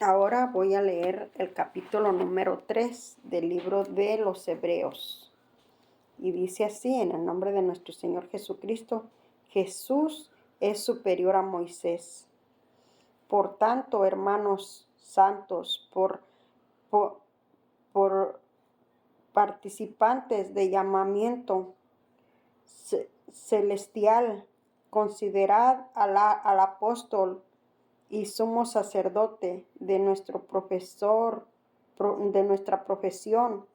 Ahora voy a leer el capítulo número 3 del libro de los Hebreos. Y dice así, en el nombre de nuestro Señor Jesucristo: Jesús es superior a Moisés. Por tanto, hermanos santos, por participantes de llamamiento celestial, considerad al apóstol y sumo sacerdote de nuestro profesor, de nuestra profesión,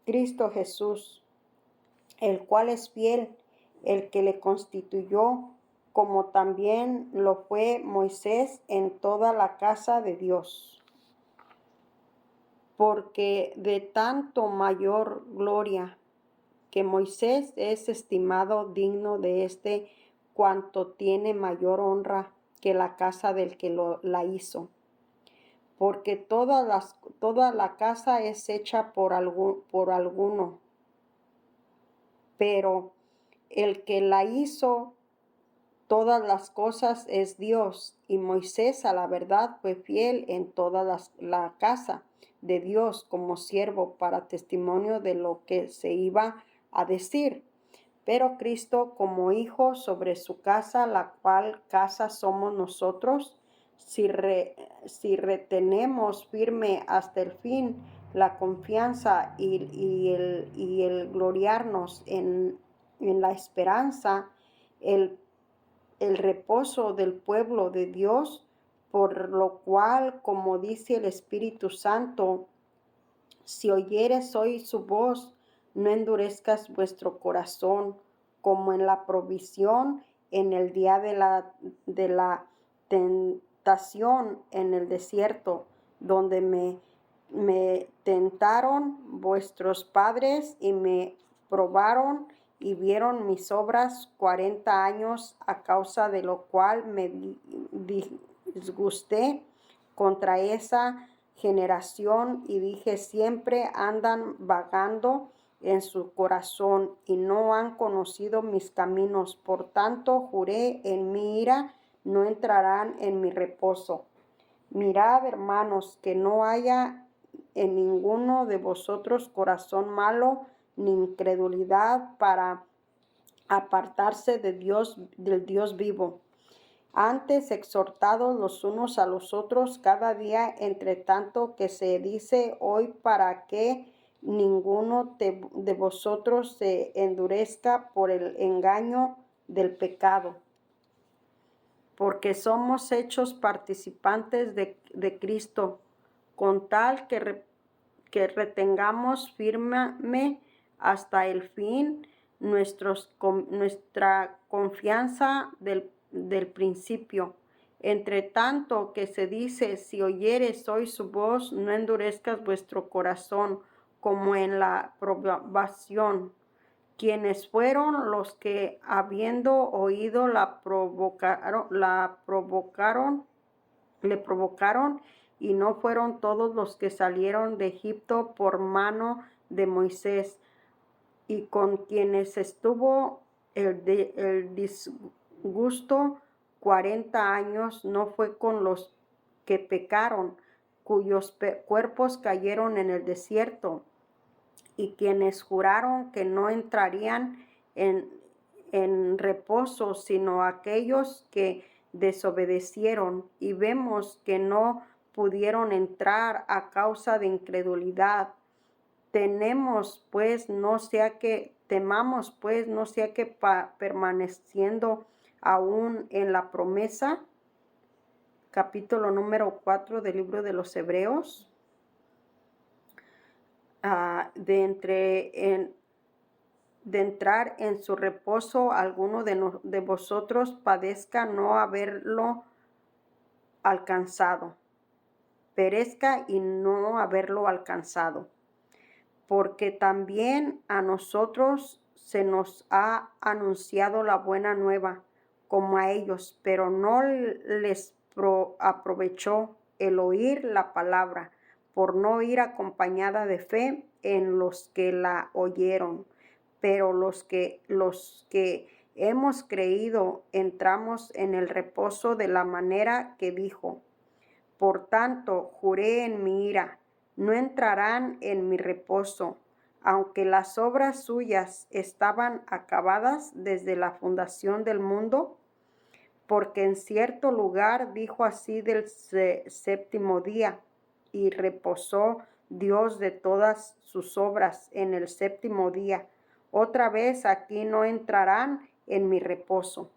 Cristo Jesús, el cual es fiel, el que le constituyó, como también lo fue Moisés en toda la casa de Dios. Porque de tanto mayor gloria que Moisés es estimado digno de cuanto tiene mayor honra que la casa del que la hizo. Porque toda la casa es hecha por alguno, pero el que la hizo todas las cosas es Dios, y Moisés a la verdad fue fiel en toda la casa de Dios como siervo para testimonio de lo que se iba a decir. Pero Cristo como hijo sobre su casa, la cual casa somos nosotros, si retenemos firme hasta el fin la confianza y el gloriarnos en la esperanza, el reposo del pueblo de Dios, por lo cual, como dice el Espíritu Santo, si oyeres hoy su voz, no endurezcas vuestro corazón, como en la provisión en el día de la tentación en el desierto, donde me tentaron vuestros padres y me probaron y vieron mis obras 40 años, a causa de lo cual me disgusté contra esa generación y dije: siempre andan vagando en su corazón y no han conocido mis caminos. Por tanto, juré en mi ira: no entrarán en mi reposo. Mirad, hermanos, que no haya en ninguno de vosotros corazón malo ni incredulidad para apartarse del Dios vivo. Antes, exhortados los unos a los otros cada día, entre tanto que se dice hoy, para que ninguno de vosotros se endurezca por el engaño del pecado. Porque somos hechos participantes de Cristo, con tal que retengamos firme hasta el fin nuestra confianza del principio. Entre tanto que se dice: si oyeres hoy su voz, no endurezcas vuestro corazón, como en la probación. Quienes fueron los que, habiendo oído, le provocaron, y no fueron todos los que salieron de Egipto por mano de Moisés, y con quienes estuvo el disgusto 40 años, no fue con los que pecaron, cuyos cuerpos cayeron en el desierto, y quienes juraron que no entrarían en reposo, sino aquellos que desobedecieron, y vemos que no pudieron entrar a causa de incredulidad. Temamos pues no sea que permaneciendo aún en la promesa. Capítulo número 4 del libro de los Hebreos. De entrar en su reposo, alguno de vosotros padezca no haberlo alcanzado, perezca y no haberlo alcanzado. Porque también a nosotros se nos ha anunciado la buena nueva, como a ellos, pero no les aprovechó el oír la palabra, por no ir acompañada de fe en los que la oyeron. Pero los que hemos creído entramos en el reposo de la manera que dijo: Por tanto, juré en mi ira, no entrarán en mi reposo, aunque las obras suyas estaban acabadas desde la fundación del mundo, porque en cierto lugar dijo así del séptimo día, y reposó Dios de todas sus obras en el séptimo día. Otra vez aquí no entrarán en mi reposo.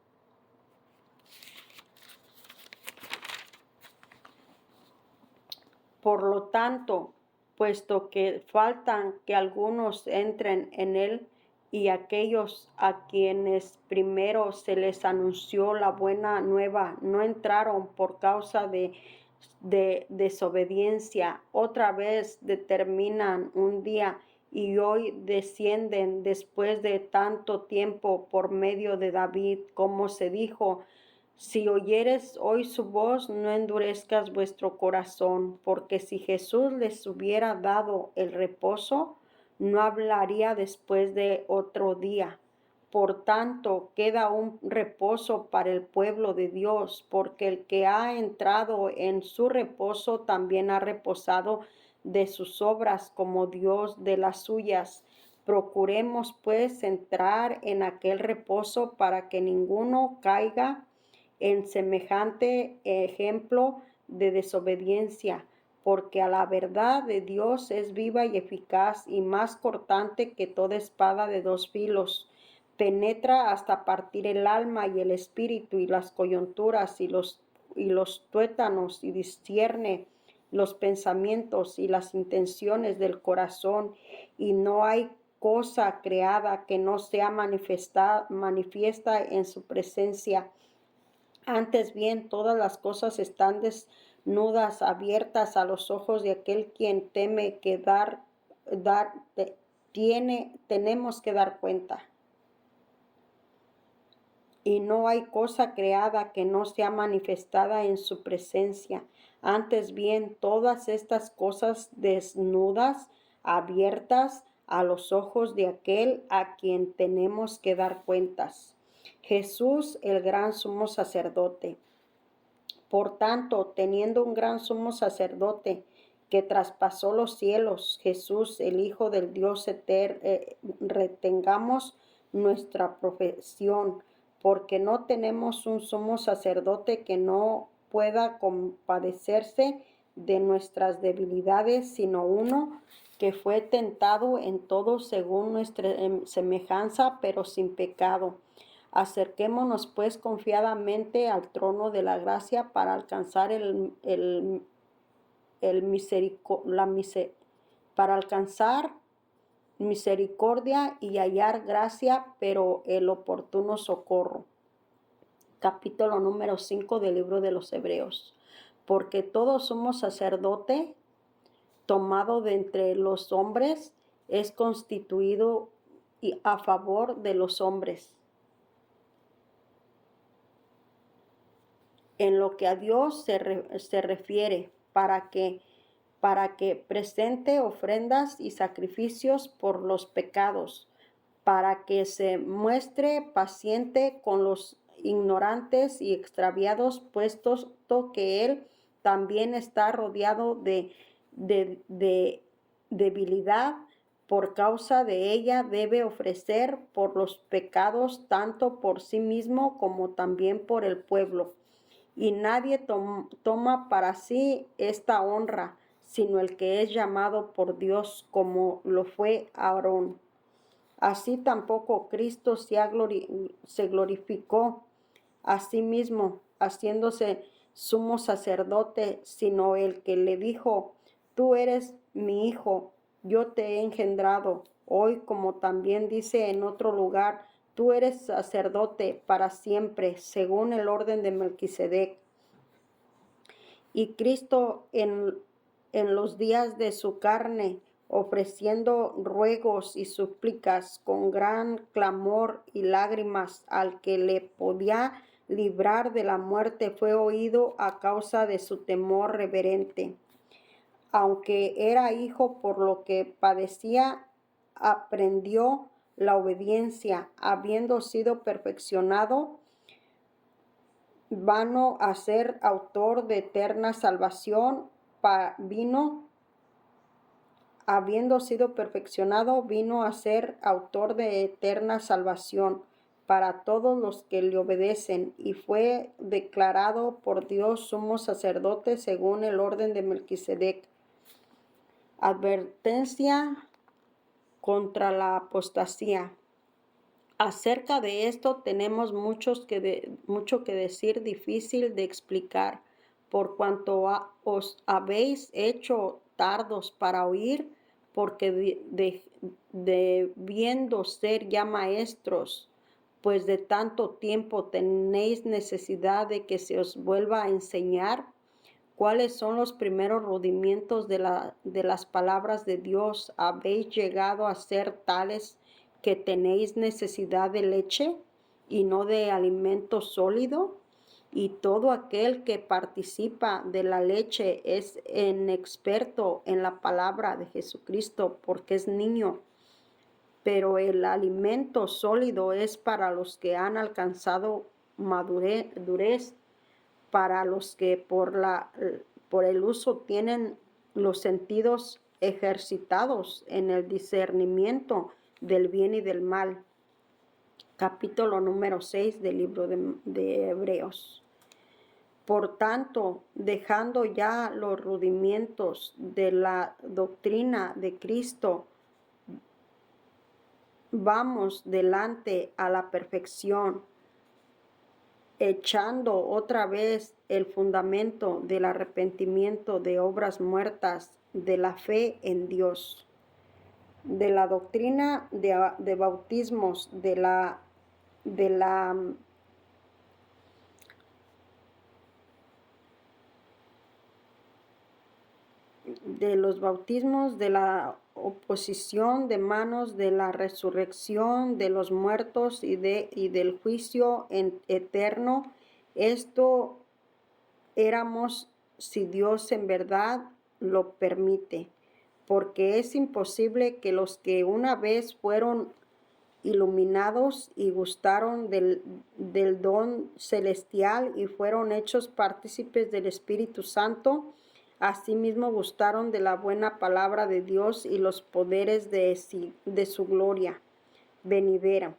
Por lo tanto, puesto que faltan que algunos entren en él, y aquellos a quienes primero se les anunció la buena nueva no entraron por causa de desobediencia, otra vez determinan un día y hoy descienden después de tanto tiempo por medio de David, como se dijo: si oyeres hoy su voz, no endurezcas vuestro corazón, porque si Jesús les hubiera dado el reposo, no hablaría después de otro día. Por tanto, queda un reposo para el pueblo de Dios, porque el que ha entrado en su reposo también ha reposado de sus obras como Dios de las suyas. Procuremos pues entrar en aquel reposo para que ninguno caiga en semejante ejemplo de desobediencia, porque a la verdad de Dios es viva y eficaz y más cortante que toda espada de dos filos. Penetra hasta partir el alma y el espíritu y las coyunturas y los tuétanos, y discierne los pensamientos y las intenciones del corazón, y no hay cosa creada que no sea manifiesta en su presencia. Antes bien, todas las cosas están desnudas, abiertas a los ojos de aquel quien teme que tenemos que dar cuenta. Y no hay cosa creada que no sea manifestada en su presencia. Antes bien, todas estas cosas desnudas, abiertas a los ojos de aquel a quien tenemos que dar cuentas. Jesús, el gran sumo sacerdote. Por tanto, teniendo un gran sumo sacerdote que traspasó los cielos, Jesús, el Hijo del Dios eterno, retengamos nuestra profesión, porque no tenemos un sumo sacerdote que no pueda compadecerse de nuestras debilidades, sino uno que fue tentado en todo según nuestra semejanza, pero sin pecado. Acerquémonos pues confiadamente al trono de la gracia para alcanzar para alcanzar misericordia y hallar gracia, pero el oportuno socorro. Capítulo número 5 del libro de los Hebreos. Porque todo sumo sacerdote tomado de entre los hombres es constituido a favor de los hombres, en lo que a Dios se refiere, para que presente ofrendas y sacrificios por los pecados, para que se muestre paciente con los ignorantes y extraviados, puesto que Él también está rodeado de debilidad. Por causa de ella debe ofrecer por los pecados tanto por sí mismo como también por el pueblo. Y nadie toma para sí esta honra, sino el que es llamado por Dios, como lo fue Aarón. Así tampoco Cristo se glorificó a sí mismo, haciéndose sumo sacerdote, sino el que le dijo: tú eres mi hijo, yo te he engendrado hoy, como también dice en otro lugar: tú eres sacerdote para siempre, según el orden de Melquisedec. Y Cristo en los días de su carne, ofreciendo ruegos y súplicas con gran clamor y lágrimas al que le podía librar de la muerte, fue oído a causa de su temor reverente. Aunque era hijo, por lo que padecía, aprendió la obediencia, habiendo sido perfeccionado, vano a ser autor de eterna salvación, vino, habiendo sido perfeccionado, vino a ser autor de eterna salvación para todos los que le obedecen, y fue declarado por Dios sumo sacerdote según el orden de Melquisedec. Advertencia contra la apostasía. Acerca de esto tenemos mucho que decir, difícil de explicar, por cuanto os habéis hecho tardos para oír, porque debiendo ser ya maestros, pues de tanto tiempo tenéis necesidad de que se os vuelva a enseñar cuáles son los primeros rudimientos de las palabras de Dios. ¿Habéis llegado a ser tales que tenéis necesidad de leche y no de alimento sólido? Y todo aquel que participa de la leche es inexperto en la palabra de Jesucristo, porque es niño. Pero el alimento sólido es para los que han alcanzado madurez, para los que por el uso tienen los sentidos ejercitados en el discernimiento del bien y del mal. Capítulo número 6 del libro de Hebreos. Por tanto, dejando ya los rudimentos de la doctrina de Cristo, vamos delante a la perfección, echando otra vez el fundamento del arrepentimiento de obras muertas, de la fe en Dios, de la doctrina de bautismos, de los bautismos, de la oposición de manos, de la resurrección de los muertos y del juicio eterno. Esto éramos si Dios en verdad lo permite, porque es imposible que los que una vez fueron iluminados y gustaron del don celestial y fueron hechos partícipes del Espíritu Santo, asimismo gustaron de la buena palabra de Dios y los poderes de su gloria venidera.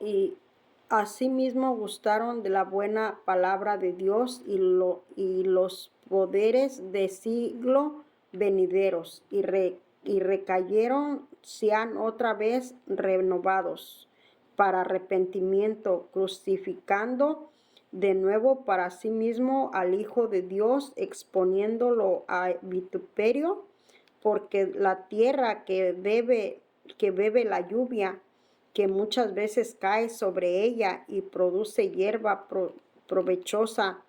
Y asimismo gustaron de la buena palabra de Dios y los poderes de siglo venideros, y recayeron, sean otra vez renovados para arrepentimiento, crucificando de nuevo para sí mismo al Hijo de Dios, exponiéndolo a vituperio, porque la tierra que bebe la lluvia, que muchas veces cae sobre ella y produce hierba provechosa,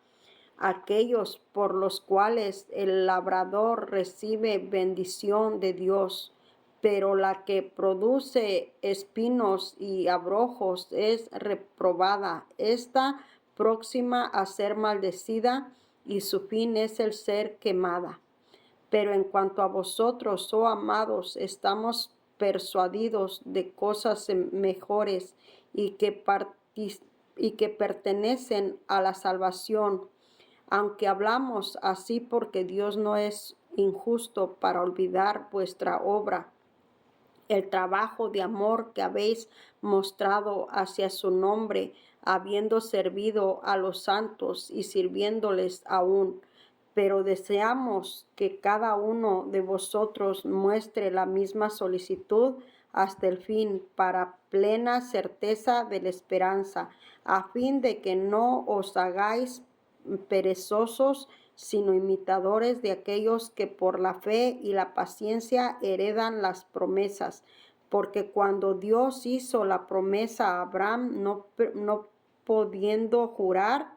aquellos por los cuales el labrador recibe bendición de Dios, pero la que produce espinos y abrojos es reprobada, está próxima a ser maldecida, y su fin es el ser quemada. Pero en cuanto a vosotros, oh amados, estamos persuadidos de cosas mejores y que pertenecen a la salvación, aunque hablamos así porque Dios no es injusto para olvidar vuestra obra, el trabajo de amor que habéis mostrado hacia su nombre, habiendo servido a los santos y sirviéndoles aún. Pero deseamos que cada uno de vosotros muestre la misma solicitud hasta el fin, para plena certeza de la esperanza, a fin de que no os hagáis perezosos, sino imitadores de aquellos que por la fe y la paciencia heredan las promesas. Porque cuando Dios hizo la promesa a Abraham, no pudiendo jurar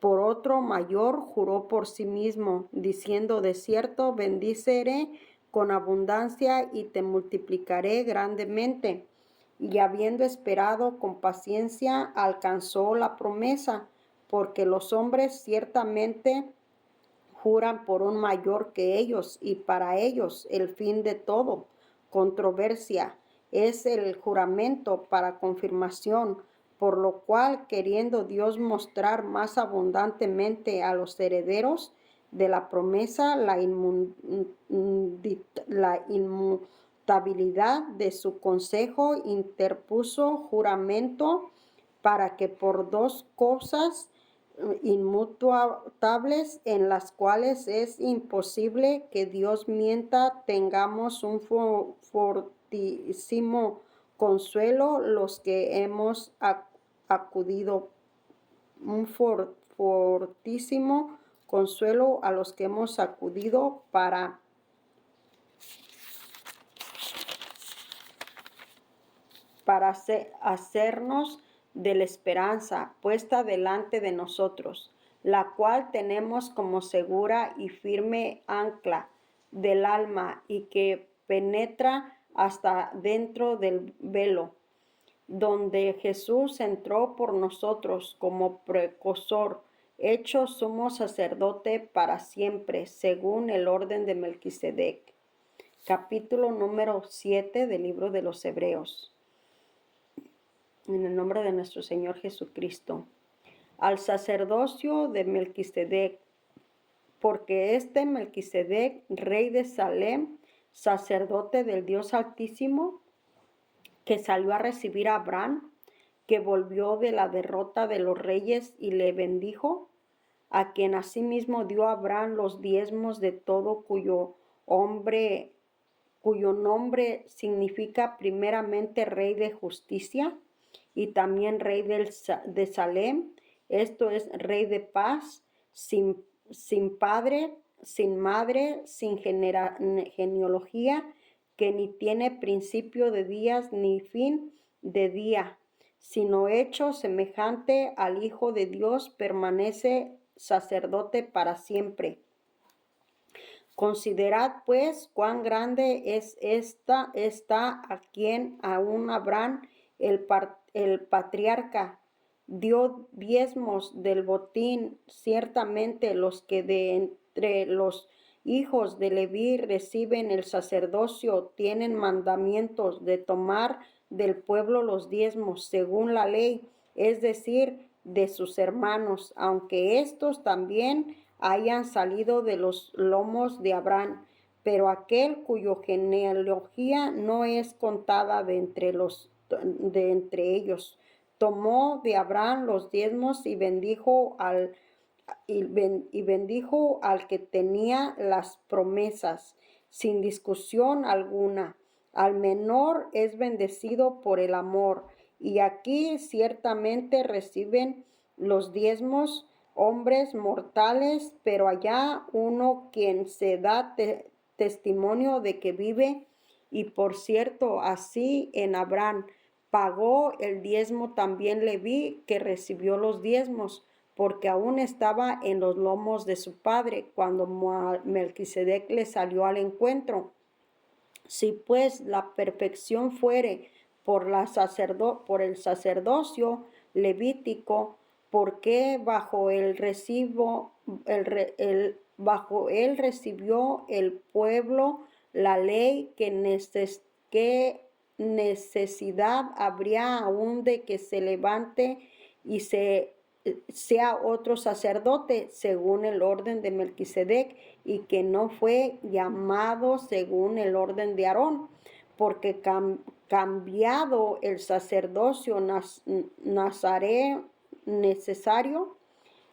por otro mayor, juró por sí mismo, diciendo: de cierto bendiceré con abundancia y te multiplicaré grandemente. Y habiendo esperado con paciencia, alcanzó la promesa, porque los hombres ciertamente juran por un mayor que ellos, y para ellos el fin de todo controversia es el juramento para confirmación, por lo cual, queriendo Dios mostrar más abundantemente a los herederos de la promesa la inmutabilidad de su consejo, interpuso juramento para que por dos cosas inmutables en las cuales es imposible que Dios mienta, tengamos un fortísimo consuelo los que hemos acudido, un fortísimo consuelo a los que hemos acudido para hacernos de la esperanza puesta delante de nosotros, la cual tenemos como segura y firme ancla del alma y que penetra hasta dentro del velo, donde Jesús entró por nosotros como precursor, hecho sumo sacerdote para siempre, según el orden de Melquisedec. Capítulo número 7 del libro de los Hebreos. En el nombre de nuestro Señor Jesucristo. Al sacerdocio de Melquisedec, porque este Melquisedec, rey de Salem, sacerdote del Dios Altísimo, que salió a recibir a Abraham, que volvió de la derrota de los reyes y le bendijo, a quien asimismo dio a Abraham los diezmos de todo cuyo nombre significa primeramente Rey de Justicia, y también Rey de Salem, esto es Rey de paz, sin padre, sin madre, sin genealogía, que ni tiene principio de días ni fin de día, sino hecho semejante al Hijo de Dios, permanece sacerdote para siempre. Considerad pues cuán grande es está a quien aún Abraham el patriarca dio diezmos del botín. Ciertamente los que de entre los hijos de Leví reciben el sacerdocio tienen mandamientos de tomar del pueblo los diezmos según la ley, es decir, de sus hermanos, aunque estos también hayan salido de los lomos de Abraham. Pero aquel cuyo genealogía no es contada de entre ellos, tomó de Abraham los diezmos y bendijo al que tenía las promesas, sin discusión alguna. Al menor es bendecido por el amor. Y aquí ciertamente reciben los diezmos hombres mortales, pero allá uno quien se da testimonio de que vive. Y por cierto, así en Abraham pagó el diezmo también Leví, que recibió los diezmos, porque aún estaba en los lomos de su padre cuando Melquisedec le salió al encuentro. Si pues la perfección fuere por el sacerdocio levítico, ¿por qué bajo él recibió el pueblo la ley? ¿Qué necesidad habría aún de que se levante y sea otro sacerdote según el orden de Melquisedec, y que no fue llamado según el orden de Aarón? Porque cambiado el sacerdocio nazareo necesario,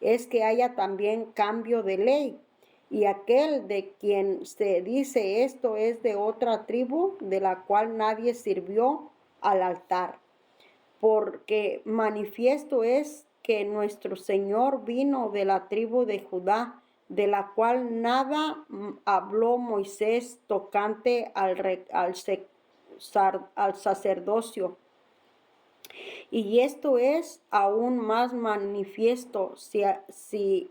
es que haya también cambio de ley. Y aquel de quien se dice esto es de otra tribu, de la cual nadie sirvió al altar. Porque manifiesto es que nuestro Señor vino de la tribu de Judá, de la cual nada habló Moisés tocante al sacerdocio. Y esto es aún más manifiesto si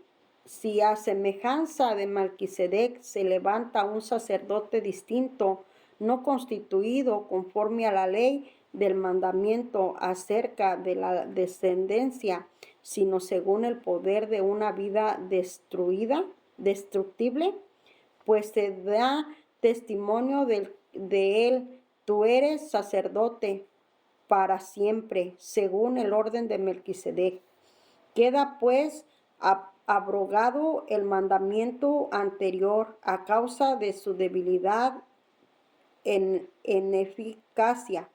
a semejanza de Melquisedec se levanta un sacerdote distinto, no constituido conforme a la ley del mandamiento acerca de la descendencia, sino según el poder de una vida destructible, pues se da testimonio de él, tú eres sacerdote para siempre, según el orden de Melquisedec. Queda pues abrogado el mandamiento anterior a causa de su debilidad en eficacia,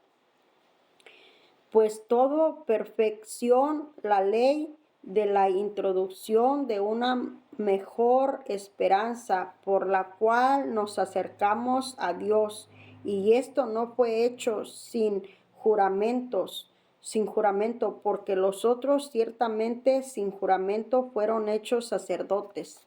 pues todo perfección la ley de la introducción de una mejor esperanza por la cual nos acercamos a Dios, y esto no fue hecho sin juramento, porque los otros ciertamente sin juramento fueron hechos sacerdotes,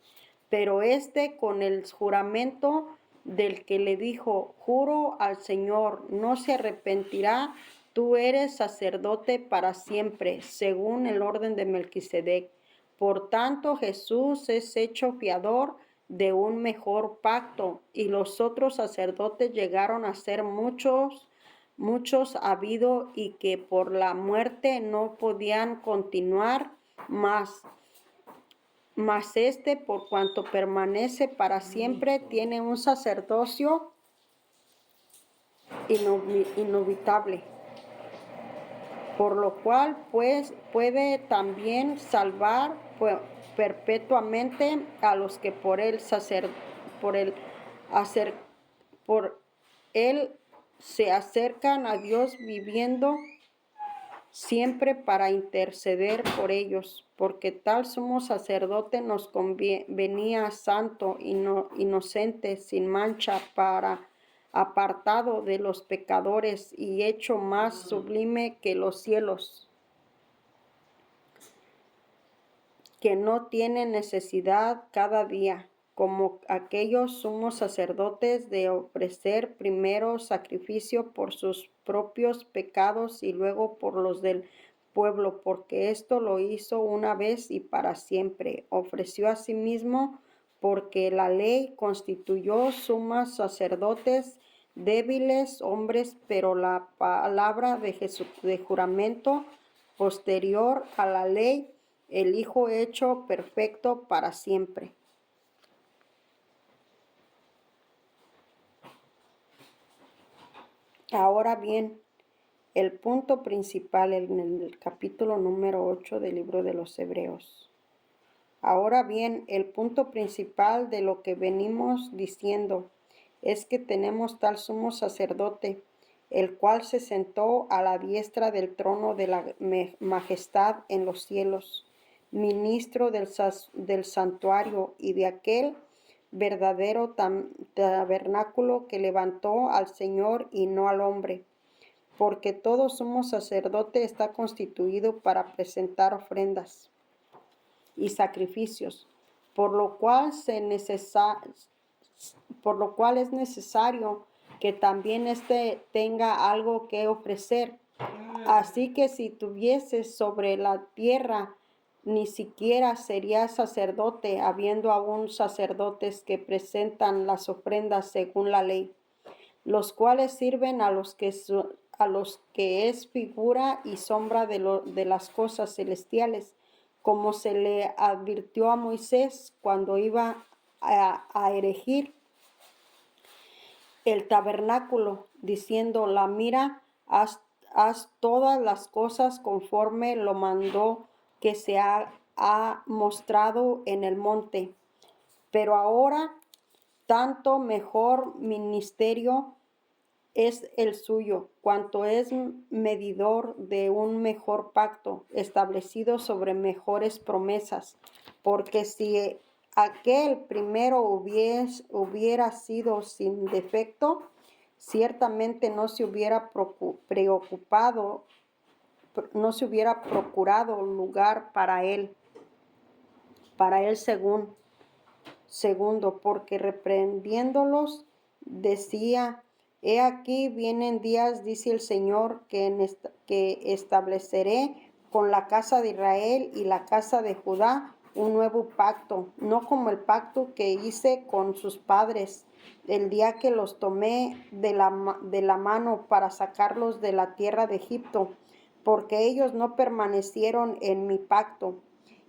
pero este con el juramento del que le dijo: juro al Señor, no se arrepentirá. Tú eres sacerdote para siempre, según el orden de Melquisedec. Por tanto, Jesús es hecho fiador de un mejor pacto, y los otros sacerdotes llegaron a ser muchos habido, y que por la muerte no podían continuar más. Mas este, por cuanto permanece para siempre, tiene un sacerdocio inobitable, por lo cual pues puede también salvar perpetuamente a los que por él se acercan a Dios, viviendo siempre para interceder por ellos, porque tal sumo sacerdote nos convenía, santo, inocente, sin mancha, apartado de los pecadores y hecho más sublime que los cielos, que no tiene necesidad cada día, como aquellos sumos sacerdotes, de ofrecer primero sacrificio por sus propios pecados y luego por los del pueblo, porque esto lo hizo una vez y para siempre. Ofreció a sí mismo, porque la ley constituyó sumos sacerdotes débiles hombres, pero la palabra de juramento posterior a la ley, el Hijo hecho perfecto para siempre. Ahora bien, el punto principal en el capítulo número 8 del libro de los Hebreos. Ahora bien, el punto principal de lo que venimos diciendo es que tenemos tal sumo sacerdote, el cual se sentó a la diestra del trono de la majestad en los cielos, ministro del santuario y de aquel verdadero tabernáculo que levantó al Señor y no al hombre, porque todo sumo sacerdote está constituido para presentar ofrendas y sacrificios, por lo cual es necesario que también éste tenga algo que ofrecer. Así que si tuvieses sobre la tierra, ni siquiera serías sacerdote, habiendo aún sacerdotes que presentan las ofrendas según la ley, los cuales sirven a los que es figura y sombra de las cosas celestiales, como se le advirtió a Moisés cuando iba a erigir el tabernáculo, diciendo: la mira, haz todas las cosas conforme lo mandó que se ha mostrado en el monte. Pero ahora tanto mejor ministerio es el suyo, cuanto es medidor de un mejor pacto, establecido sobre mejores promesas. Porque si aquel primero hubiera sido sin defecto, ciertamente no se hubiera procurado lugar para él segundo, porque reprendiéndolos decía: he aquí vienen días, dice el Señor, que estableceré con la casa de Israel y la casa de Judá un nuevo pacto, no como el pacto que hice con sus padres el día que los tomé de la mano para sacarlos de la tierra de Egipto, porque ellos no permanecieron en mi pacto,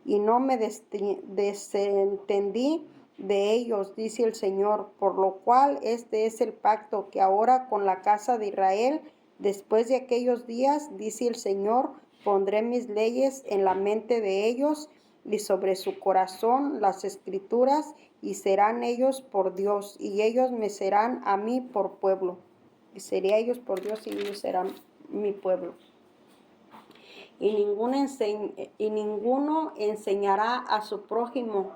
y no me desentendí de ellos, dice el Señor, por lo cual este es el pacto que ahora con la casa de Israel Después de aquellos días, dice el Señor, pondré mis leyes en la mente de ellos y sobre su corazón las escrituras, y serán ellos por Dios, y ellos me serán a mí por pueblo. Y seré ellos por Dios, y ellos serán mi pueblo. Y ninguno enseñará a su prójimo,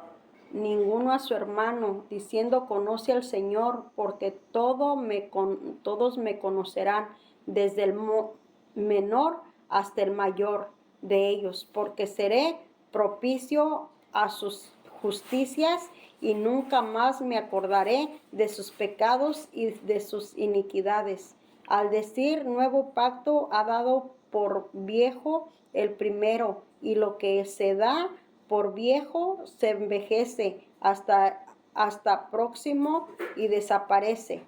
ninguno a su hermano, diciendo, conoce al Señor, porque todos me conocerán, desde el menor hasta el mayor de ellos, porque seré propicio a sus justicias, y nunca más me acordaré de sus pecados y de sus iniquidades. Al decir nuevo pacto, ha dado por viejo el primero, y lo que se da por viejo se envejece hasta próximo y desaparece.